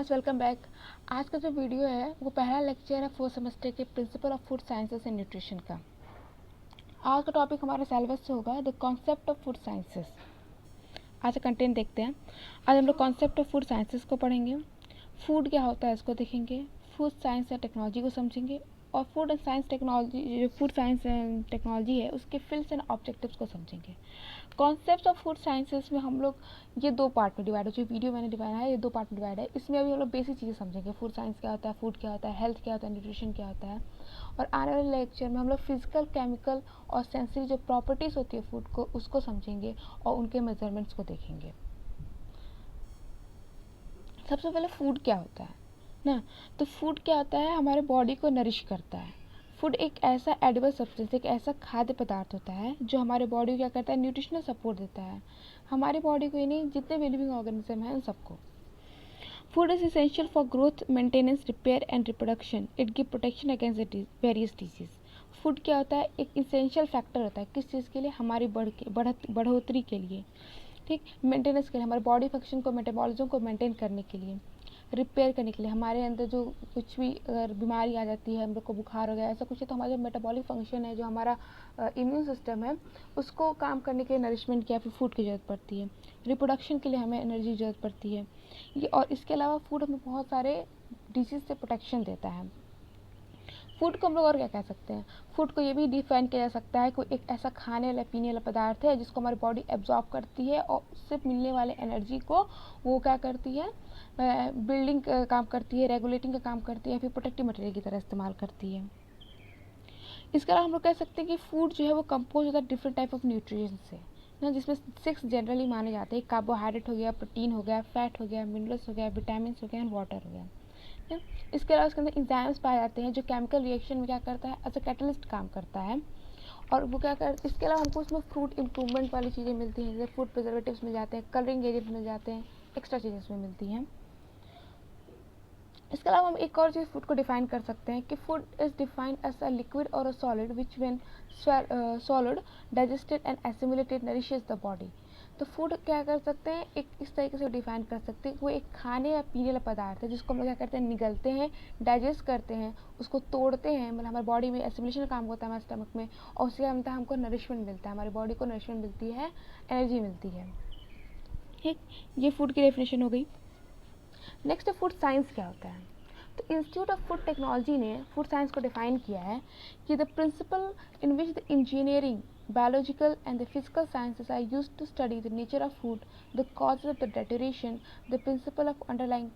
Guys, welcome back. आज का जो वीडियो है वो पहला लेक्चर है 4th सेमेस्टर के principal of food sciences and nutrition का। आज का टॉपिक हमारे सिलेबस से होगा the concept of food sciences. आज का कंटेंट देखते हैं। आज हम लोग कॉन्सेप्ट ऑफ फूड साइंसेस को पढ़ेंगे, फूड क्या होता है इसको देखेंगे, फूड साइंस एंड टेक्नोलॉजी को समझेंगे और फूड एंड साइंस टेक्नोलॉजी जो फूड साइंस एंड टेक्नोलॉजी है उसके फील्ड्स एंड ऑब्जेक्टिव्स को समझेंगे। कॉन्सेप्ट ऑफ फूड साइंसेस में हम लोग ये दो पार्ट में डिवाइड है, जो वीडियो मैंने डिवाइड है ये दो पार्ट में डिवाइड है। इसमें अभी हम लोग बेसिक चीज़ें समझेंगे, फूड साइंस क्या होता है, फूड क्या होता है, हेल्थ क्या होता है, न्यूट्रिशन क्या होता है। और आने वाले लेक्चर में हम लोग फिजिकल, केमिकल और सेंसरी जो प्रॉपर्टीज़ होती है फूड को उसको समझेंगे और उनके मेजरमेंट्स को देखेंगे। सबसे पहले फूड क्या होता है ना, तो फूड क्या होता है, हमारे बॉडी को नरिश करता है। फूड एक ऐसा एडिबल सब्सटेंस, एक ऐसा खाद्य पदार्थ होता है जो हमारे बॉडी को क्या करता है, न्यूट्रिशनल सपोर्ट देता है हमारी बॉडी को ही नहीं, जितने भी लिविंग ऑर्गेनिज्म हैं उन सबको। Food is essential for growth, maintenance, repair and reproduction. It give protection against various disease. Food क्या होता है, एक इसेंशियल फैक्टर होता है किस चीज़ के लिए, हमारी बढ़ोतरी के लिए, ठीक, मेंटेनेंस के लिए, हमारे बॉडी फंक्शन को, मेटाबॉलिज्म को मेंटेन करने के लिए, रिपेयर करने के लिए, हमारे अंदर जो कुछ भी अगर बीमारी आ जाती है, हम लोग को बुखार हो गया ऐसा कुछ है, तो हमारा जो मेटाबॉलिक फंक्शन है, जो हमारा इम्यून सिस्टम है, उसको काम करने के लिए नरिशमेंट की या फिर फूड की ज़रूरत पड़ती है। रिप्रोडक्शन के लिए हमें एनर्जी की ज़रूरत पड़ती है ये। और इसके अलावा फूड हमें बहुत सारे डिजीज़ से प्रोटेक्शन देता है। फूड को हम लोग और क्या कह सकते हैं, फूड को ये भी डिफाइन किया जा सकता है कोई एक ऐसा खाने वाला पीने वाला पदार्थ है जिसको हमारी बॉडी एब्जॉर्ब करती है और उससे मिलने वाले एनर्जी को वो क्या करती है, बिल्डिंग का काम करती है, रेगुलेटिंग का काम करती है, फिर प्रोटेक्टिव मटेरियल की तरह इस्तेमाल करती है। इसके अलावा हम लोग कह सकते हैं कि फूड जो है वो कंपोज होता है डिफरेंट टाइप ऑफ न्यूट्रिएंट्स से ना, जिसमें 6 जनरली माने जाते हैं। कार्बोहाइड्रेट हो गया, प्रोटीन हो गया, फैट हो गया, मिनरल्स हो गया, विटामिन हो गया एंड वाटर हो गया। इसके अलावा इसके अंदर इंजाइम्स पाए जाते हैं जो केमिकल रिएक्शन में क्या करता है, एज अ कैटलिस्ट काम करता है। और वो क्या कर, इसके अलावा हमको उसमें फ्रूट इम्प्रूवमेंट वाली चीज़ें मिलती हैं, जैसे फूड प्रिजर्वेटिव्स मिल जाते हैं, कलरिंग एजेंट मिल जाते हैं, एक्स्ट्रा चीज़ें उसमें मिलती हैं। इसके अलावा हम एक और चीज़ फूड को डिफाइन कर सकते हैं कि food is defined as a liquid और a solid which when solid digested and assimilated nourishes the body. तो फूड क्या कर सकते हैं, एक इस तरीके से डिफाइन कर सकते हैं, वो एक खाने या पीने वाला पदार्थ है जिसको हम लोग क्या करते हैं, निगलते हैं, डाइजेस्ट करते हैं, उसको तोड़ते हैं, मतलब हमारी बॉडी में एसिमुलेशन काम होता है हमारे स्टमक में, और उससे क्या मिलता है, हमको नरिशमेंट मिलता है, हमारी बॉडी को नरिशमेंट मिलती है, एनर्जी मिलती है। ठीक, ये फूड की डेफिनेशन हो गई। नेक्स्ट फूड साइंस क्या होता है, तो इंस्टीट्यूट ऑफ फूड टेक्नोलॉजी ने फूड साइंस को डिफाइन किया है कि the principle in which the engineering, biological and the physical sciences are used to study the nature of food, the causes of the deterioration, the principle of underlying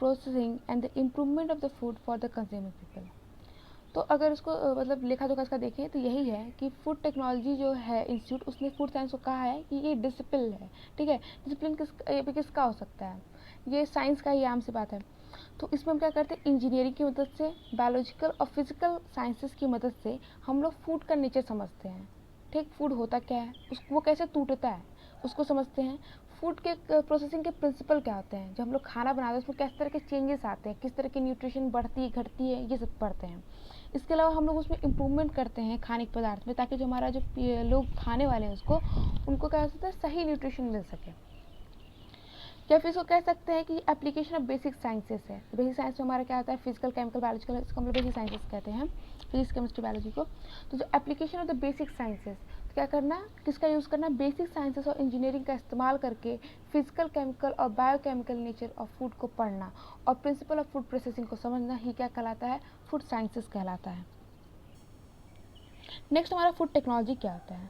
processing and the improvement of the food for the consuming people। तो अगर इसको मतलब लेखा जोखा इसका देखें तो यही है कि फूड टेक्नोलॉजी जो है इंस्टीट्यूट, उसने फूड साइंस को कहा है कि ये डिसिप्लिन है। ठीक है, डिसिप्लिन किसका हो सकता है, ये साइंस का ही आम सी बात है। तो इसमें हम क्या करते हैं, इंजीनियरिंग की मदद से, बायोलॉजिकल और फिजिकल साइंसेस की मदद से हम लोग फूड का नेचर समझते हैं। ठीक, फूड होता क्या है, उसको वो कैसे टूटता है उसको समझते हैं। फूड के प्रोसेसिंग के प्रिंसिपल क्या होते हैं, जब हम लोग खाना बनाते हैं उसमें किस तरह के चेंजेस आते हैं, किस तरह की न्यूट्रिशन बढ़ती है घटती है, ये सब पढ़ते हैं। इसके अलावा हम लोग उसमें इम्प्रूवमेंट करते हैं खाने के पदार्थ में, ताकि जो हमारा जो लोग खाने वाले हैं उसको, उनको क्या हो सकता है, सही न्यूट्रिशन मिल सके। या फिर इसको कह सकते हैं कि एप्लीकेशन ऑफ बेसिक साइंसेस है। बेसिक साइंस में हमारा क्या होता है, फिजिकल, केमिकल, बायोलॉजिकल, इसको हम लोग बेसिक साइंसेस कहते हैं, फिजिक्स, केमिस्ट्री, बायोलॉजी को। तो जो application of the basic sciences, तो क्या करना, किसका यूज़ करना, बेसिक साइंसेस और इंजीनियरिंग का इस्तेमाल करके फिजिकल, केमिकल और बायोकेमिकल नेचर ऑफ फूड को पढ़ना और प्रिंसिपल ऑफ फूड प्रोसेसिंग को समझना ही क्या कहलाता है, फूड साइंसेस कहलाता है। नेक्स्ट हमारा फूड टेक्नोलॉजी क्या होता है।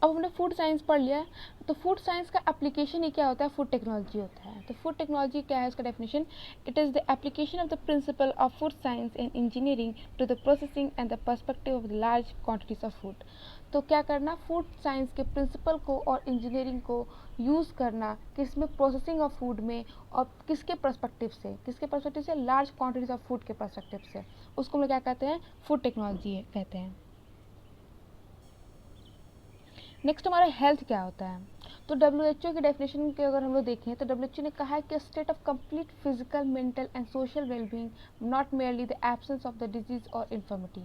अब हमने फूड साइंस पढ़ लिया है, तो फूड साइंस का एप्लीकेशन ही क्या होता है, फूड टेक्नोलॉजी होता है। तो फूड टेक्नोलॉजी क्या है, उसका definition, it is the application of the principle of food science and engineering to the processing and the perspective of the large quantities of food. तो क्या करना, फूड साइंस के प्रिंसिपल को और इंजीनियरिंग को यूज़ करना किसमें, प्रोसेसिंग ऑफ फूड में, और किसके पर्सपेक्टिव से, लार्ज क्वांटिटीज ऑफ फूड के पर्सपेक्टिव से, उसको हम लोग क्या कहते हैं, फूड टेक्नोलॉजी कहते हैं। नेक्स्ट हमारा हेल्थ क्या होता है, तो WHO की डेफिनेशन के अगर हम लोग देखें तो WHO ने कहा है कि state of complete physical, mental and social wellbeing, not merely the absence of the disease और इन्फर्मिटी।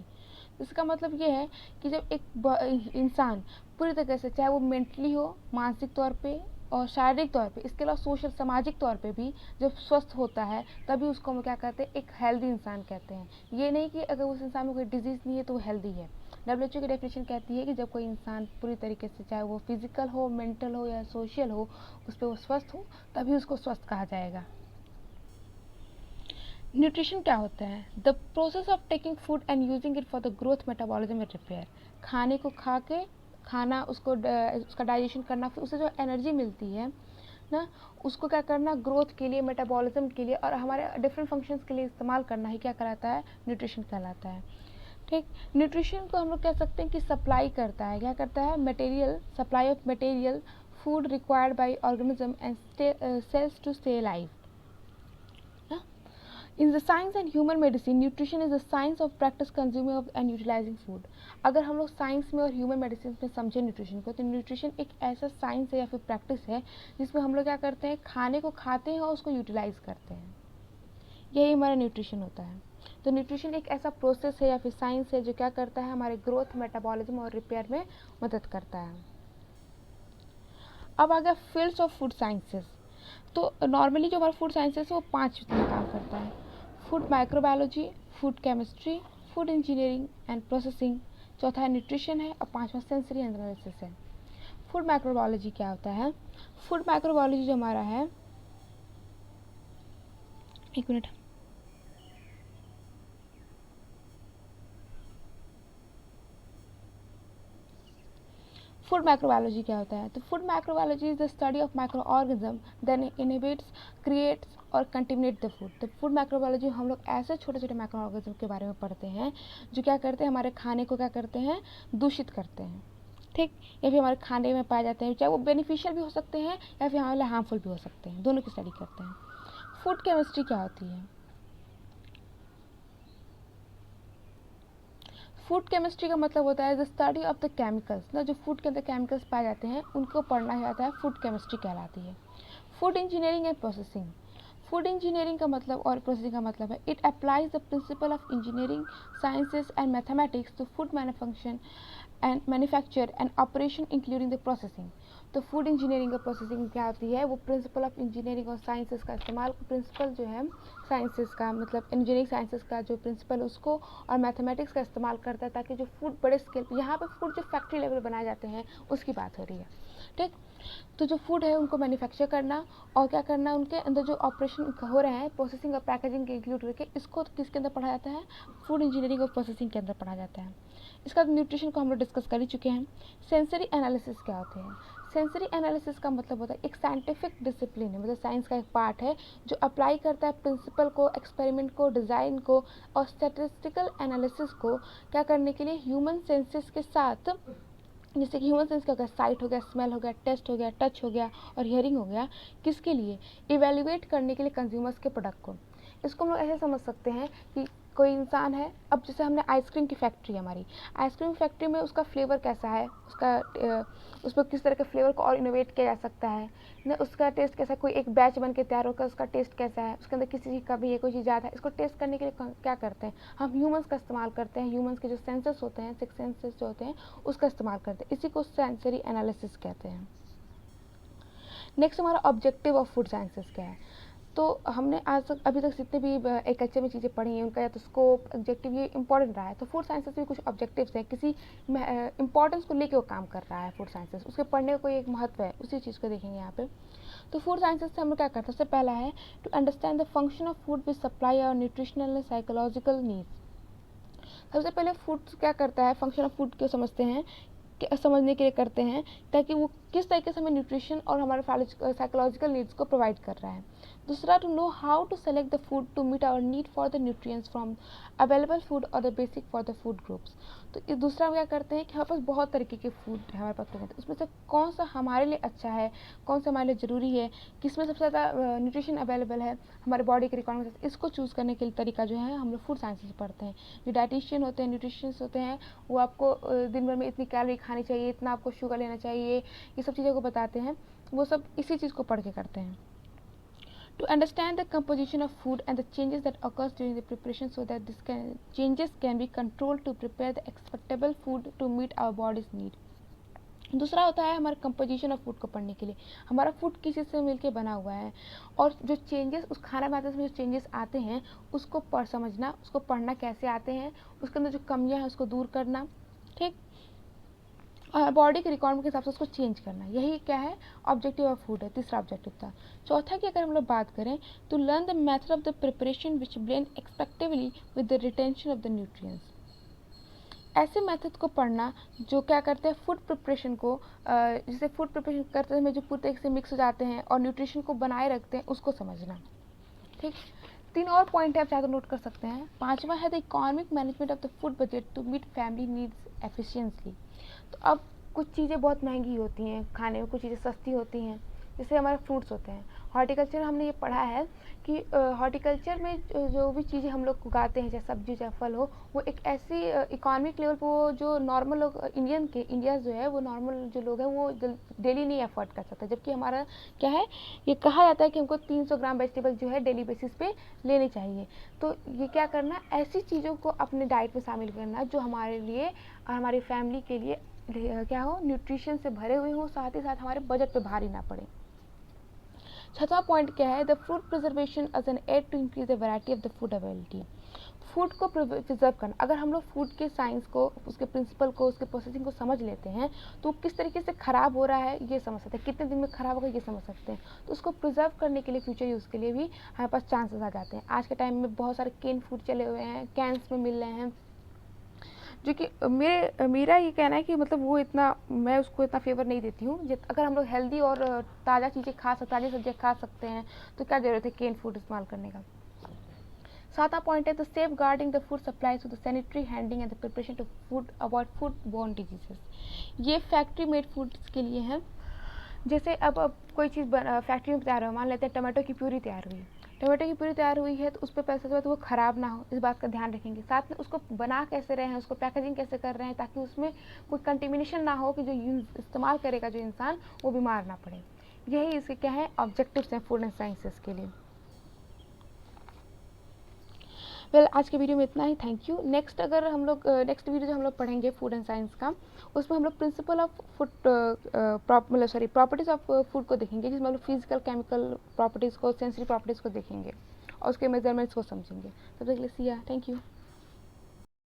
इसका मतलब ये है कि जब एक इंसान पूरी तरह से, चाहे वो मेंटली हो, मानसिक तौर पे, और शारीरिक तौर पे, इसके अलावा सोशल सामाजिक तौर पे भी जब स्वस्थ होता है तभी उसको हम क्या कहते हैं, एक हेल्दी इंसान कहते हैं। ये नहीं कि अगर उस इंसान में कोई डिजीज़ नहीं है तो वो हेल्दी है। WHO की डेफिनेशन कहती है कि जब कोई इंसान पूरी तरीके से, चाहे वो फिजिकल हो, मेंटल हो या सोशल हो, उस पर वो स्वस्थ हो, तभी उसको स्वस्थ कहा जाएगा। न्यूट्रिशन क्या होता है? The process of taking food and using it for the growth, metabolism and repair. खाने को खा के, खाना उसको उसका डाइजेशन करना, फिर उसे जो एनर्जी मिलती है ना, उसको क्या करना, ग्रोथ के लिए, मेटाबॉलिज्म के लिए और हमारे डिफरेंट फंक्शंस के लिए इस्तेमाल करना ही क्या कहलाता है, न्यूट्रिशन कहलाता है। ठीक, न्यूट्रिशन को हम लोग कह सकते हैं कि सप्लाई करता है, क्या करता है, material, supply of material, food required by organism and cells to stay alive. In the science and human medicine, nutrition is the science of practice consuming of and utilizing food. अगर हम लोग science में और human medicine में समझें nutrition को, तो nutrition एक ऐसा साइंस है या फिर प्रैक्टिस है जिसमें हम लोग क्या करते हैं, खाने को खाते हैं और उसको यूटिलाइज करते हैं। यही हमारा न्यूट्रिशन होता है। तो न्यूट्रिशन एक ऐसा प्रोसेस है या फिर साइंस है जो क्या करता है, हमारे ग्रोथ, मेटाबॉलिज्म और रिपेयर में मदद करता है। अब आ गया फील्ड्स ऑफ फूड साइंसेस। तो नॉर्मली जो हमारा फूड साइंसेस है वो 5 में काम करता है: food microbiology, food chemistry, food engineering and processing, चौथा है न्यूट्रिशन है और पांचवा सेंसरी एनालिसिस है। फूड माइक्रोबायोलॉजी क्या होता है? फूड माइक्रोबायोलॉजी जो हमारा है, एक मिनट, फूड माइक्रोबायोलॉजी क्या होता है? तो food microbiology is the study of micro organism that inhibits, creates और कंटिमिनेट द फूड। तो फूड माइक्रोबायोलॉजी हम लोग ऐसे छोटे छोटे माइक्रो ऑर्गेनिज्म के बारे में पढ़ते हैं जो क्या करते हैं, हमारे खाने को क्या करते हैं, दूषित करते हैं। ठीक, या फिर हमारे खाने में पाए जाते हैं, चाहे वो बेनिफिशियल भी हो सकते हैं या फिर हमारे लिए हार्मफुल भी हो सकते हैं, दोनों की स्टडी करते हैं। फूड केमिस्ट्री क्या होती है? फूड केमिस्ट्री का मतलब होता है the study of the chemicals ना, जो फूड के अंदर केमिकल्स पाए जाते हैं उनको पढ़ना जाता है, फूड केमिस्ट्री कहलाती है। Food engineering and processing. Food engineering का मतलब और प्रोसेसिंग का मतलब है it applies the principle of engineering sciences and mathematics to food manufacture and manufacture and operation including the processing. तो फूड इंजीनियरिंग और प्रोसेसिंग क्या होती है, वो प्रिंसिपल ऑफ इंजीनियरिंग और साइंसेस का इस्तेमाल, प्रिंसिपल जो है साइंसेस का मतलब इंजीनियरिंग साइंसेस का जो प्रिंसिपल उसको और मैथमेटिक्स का इस्तेमाल करता है ताकि जो फूड बड़े स्केल, यहाँ पे फूड जो फैक्ट्री लेवल बनाए जाते हैं उसकी बात हो रही है। ठीक, तो जो फूड है उनको मैन्युफैक्चर करना और क्या करना, उनके अंदर जो ऑपरेशन हो रहे हैं, प्रोसेसिंग और पैकेजिंग के इंक्लूड करके, इसको किसके अंदर पढ़ा जाता है, फूड इंजीनियरिंग और प्रोसेसिंग के अंदर पढ़ा जाता है। इसका न्यूट्रिशन को हम लोग डिस्कस कर ही चुके हैं। सेंसरी एनालिसिस क्या होते हैं? सेंसरी एनालिसिस का मतलब होता है एक साइंटिफिक डिसिप्लिन है, मतलब साइंस का एक पार्ट है जो अप्लाई करता है प्रिंसिपल को, एक्सपेरिमेंट को, डिज़ाइन को और स्टैटिस्टिकल एनालिसिस को क्या करने के लिए, ह्यूमन सेंसेस के साथ, जैसे कि ह्यूमन सेंस क्या हो गया, साइट हो गया, स्मेल हो गया, टेस्ट हो गया, टच हो गया और हियरिंग हो गया, किसके लिए, इवेल्युएट करने के लिए कंज्यूमर्स के प्रोडक्ट को। इसको हम लोग ऐसे समझ सकते हैं कि कोई इंसान है, अब जैसे हमने आइसक्रीम की फैक्ट्री है हमारी, आइसक्रीम फैक्ट्री में उसका फ्लेवर कैसा है, उसका उस पर किस तरह के फ्लेवर को और इनोवेट किया जा सकता है ना, उसका टेस्ट कैसा है, कोई एक बैच बन के तैयार होकर उसका टेस्ट कैसा है, उसके अंदर किसी चीज़ का भी है, कोई चीज़ ज़्यादा है, इसको टेस्ट करने के लिए क्या करते हैं, हम ह्यूमंस का इस्तेमाल करते हैं, ह्यूमंस के जो सेंसेस होते हैं, 6 सेंसेस जो होते हैं उसका इस्तेमाल करते हैं, इसी को सेंसरी एनालिसिस कहते हैं। नेक्स्ट हमारा ऑब्जेक्टिव ऑफ फूड साइंसेस क्या है? तो हमने आज तक अभी तक जितने भी एक अच्छे में चीज़ें पढ़ी हैं उनका या तो स्कोप, ऑब्जेक्टिव, ये इंपॉर्टेंट रहा है। तो फूड साइंसेस में कुछ ऑब्जेक्टिव्स हैं, किसी इंपॉर्टेंस को लेके वो काम कर रहा है फूड साइंसेस, उसके पढ़ने का कोई एक महत्व है, उसी चीज़ को देखेंगे यहाँ पे। तो फूड साइंसेस से हम लोग क्या करते हैं, सबसे पहला है to understand the function of food with supply और न्यूट्रिशनल एंड साइकोलॉजिकल नीड्स। सबसे पहले फूड क्या करता है, फंक्शन ऑफ फूड को समझते हैं, समझने के लिए करते हैं ताकि वो किस तरीके से हमें न्यूट्रिशन और हमारे साइकोलॉजिकल नीड्स को प्रोवाइड कर रहा है। दूसरा, to know how to select the food to meet our need for the nutrients from available food और the basic for the food groups. तो इस दूसरा क्या करते हैं कि हमारे पास बहुत तरीके के फूड है हमारे पास उपलब्ध है, उसमें से कौन सा हमारे लिए अच्छा है, कौन सा हमारे लिए ज़रूरी है, किसमें सबसे ज़्यादा न्यूट्रिशन अवेलेबल है हमारे बॉडी के रिक्वायरमेंट, इसको चूज़ करने के लिए तरीका जो है हम लोग फूड साइंस से पढ़ते हैं। जो डाइटिशियन होते हैं, न्यूट्रिशनिस्ट होते हैं, वो आपको दिन भर में इतनी कैलोरी खानी चाहिए, इतना आपको शुगर लेना चाहिए, ये सब चीज़ों को बताते हैं, वो सब इसी चीज़ को पढ़ के करते हैं। To understand the composition of food and the changes that occurs during the preparation so that changes can be controlled to prepare the acceptable food to meet our body's need. दूसरा होता है हमारा कंपोजिशन ऑफ फूड को पढ़ने के लिए, हमारा food किस चीज़ से मिलके बना हुआ है, और जो चेंजेस उस खाना बनाते समय जो चेंजेस आते हैं उसको समझना, उसको पढ़ना कैसे आते हैं, उसके अंदर जो कमियां हैं उसको दूर करना, ठीक, और बॉडी के रिक्वायरमेंट के हिसाब से उसको चेंज करना। यही क्या है, ऑब्जेक्टिव ऑफ फूड है, तीसरा ऑब्जेक्टिव था। चौथा की अगर हम लोग बात करें तो learn the method of the preparation which blend respectively with the retention of the nutrients. ऐसे मेथड को पढ़ना जो क्या करते हैं फूड प्रिपरेशन को, जिसे फूड प्रिपरेशन करते समय जो पूरी तरीके से मिक्स हो जाते हैं और न्यूट्रिशन को बनाए रखते हैं, उसको समझना, ठीक। 3 और पॉइंट है, आप चाहे तो नोट कर सकते हैं। 5वां है the economic management of the food budget to meet family needs efficiently. तो अब कुछ चीज़ें बहुत महंगी होती हैं खाने में, कुछ चीज़ें सस्ती होती हैं, जैसे हमारे फ्रूट्स होते हैं। हॉर्टिकल्चर हमने ये पढ़ा है कि हॉर्टिकल्चर में जो भी चीज़ें हम लोग उगाते हैं, चाहे सब्जी चाहे फल हो, वो एक ऐसी इकोनॉमिक लेवल पर वो जो नॉर्मल लोग इंडिया जो है वो नॉर्मल जो लोग हैं वो डेली नहीं अफोर्ड कर सकते, जबकि हमारा क्या है, ये कहा जाता है कि हमको 300 ग्राम वेजिटेबल जो है डेली बेसिस पे लेनी चाहिए। तो ये क्या करना, ऐसी चीज़ों को अपने डाइट में शामिल करना जो हमारे लिए और हमारी फैमिली के लिए क्या हो, न्यूट्रिशन से भरे हुए हो, साथ ही साथ हमारे बजट पे भारी ना पड़े। 6वां पॉइंट क्या है, the food preservation as an aid to increase the variety of the food availability. Food को प्रिजर्व करना, अगर हम लोग फूड के साइंस को, उसके प्रिंसिपल को, उसके प्रोसेसिंग को समझ लेते हैं तो किस तरीके से ख़राब हो रहा है ये समझ सकते हैं, कितने दिन में ख़राब होगा ये समझ सकते हैं। तो उसको प्रिजर्व करने के लिए, फ्यूचर यूज़ के लिए भी हमारे पास चांसेस आ जाते हैं। आज के टाइम में बहुत सारे केन फूड चले हुए हैं, कैंस में मिल रहे हैं, जो कि मेरा ये कहना है कि मतलब वो इतना, मैं उसको इतना फेवर नहीं देती हूँ। अगर हम लोग हेल्दी और ताज़ा चीज़ें खा सकते, ताज़ी सब्जियाँ खा सकते हैं तो क्या ज़रूरत है केन फूड इस्तेमाल करने का। 7वां पॉइंट है, तो safeguarding the food supply to the sanitary handling and the preparation to food avoid food borne diseases. ये फैक्ट्री मेड फूड्स के लिए हैं। जैसे अब कोई चीज़ फैक्ट्री में तैयार हो, मान लेते हैं टमाटो की प्यूरी तैयार हुई, टमाटो की प्यूरी तैयार हुई है तो उस पर पैसा जो है तो वो ख़राब ना हो, इस बात का ध्यान रखेंगे। साथ में उसको बना कैसे रहे हैं, उसको पैकेजिंग कैसे कर रहे हैं, ताकि उसमें कोई कंटेमिनेशन ना हो कि जो इस्तेमाल करेगा जो इंसान वो बीमार ना पड़े। यही इसके क्या है, ऑब्जेक्टिव्स हैं फूड एंड साइंसेस के लिए। आज के वीडियो में इतना ही, थैंक यू। नेक्स्ट अगर हम लोग नेक्स्ट वीडियो जो हम लोग पढ़ेंगे फूड एंड साइंस का, उसमें हम लोग principal of food properties of food को देखेंगे, जिसमें हम लोग फिजिकल केमिकल प्रॉपर्टीज़ को, सेंसरी प्रॉपर्टीज़ को देखेंगे और उसके मेजरमेंट्स को समझेंगे। तब तक के लिए सिया, थैंक यू।